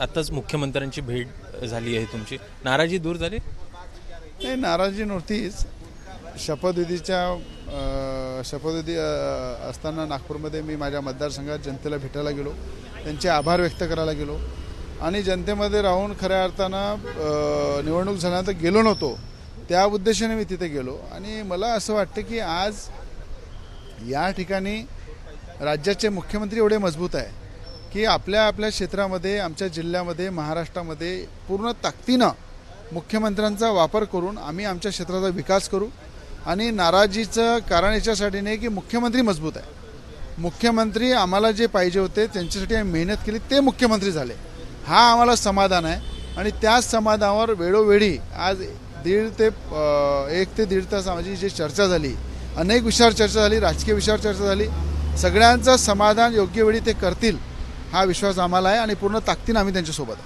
आताच मुख्यमंत्र्यांची भेट झाली आहे तुमची, नाराजी दूर झाली? नाही, नाराजी नव्हतीच. शपथविधी असताना नागपूरमध्ये मी माझ्या मतदारसंघात जनतेला भेटायला गेलो, त्यांचे आभार व्यक्त करायला गेलो आणि जनतेमध्ये राहून खऱ्या अर्थानं निवडणूक झाल्यानंतर गेलो नव्हतो, त्या उद्देशाने मी तिथे गेलो. आणि मला असं वाटतं की आज या ठिकाणी राज्याचे मुख्यमंत्री एवढे मजबूत आहे की आपल्या क्षेत्रामध्ये, आमच्या जिल्ह्यामध्ये, महाराष्ट्रामध्ये पूर्ण ताकदीनं मुख्यमंत्र्यांचा वापर करून आम्ही आमच्या क्षेत्राचा विकास करू. आणि नाराजीचं कारण याच्यासाठी नाही की मुख्यमंत्री मजबूत आहे. मुख्यमंत्री आम्हाला जे पाहिजे होते त्यांच्यासाठी आम्ही मेहनत केली, ते मुख्यमंत्री झाले, हा आम्हाला समाधान आहे. आणि त्याच समाधानावर वेळोवेळी आज 1 ते 1.5 तास माझी जी चर्चा झाली, अनेक विषयावर चर्चा झाली, राजकीय विषयावर चर्चा झाली. सगळ्यांचं समाधान योग्य वेळी ते करतील हा विश्वास आम्हाला आहे आणि पूर्ण ताकदीनं आम्ही त्यांच्यासोबत आहे.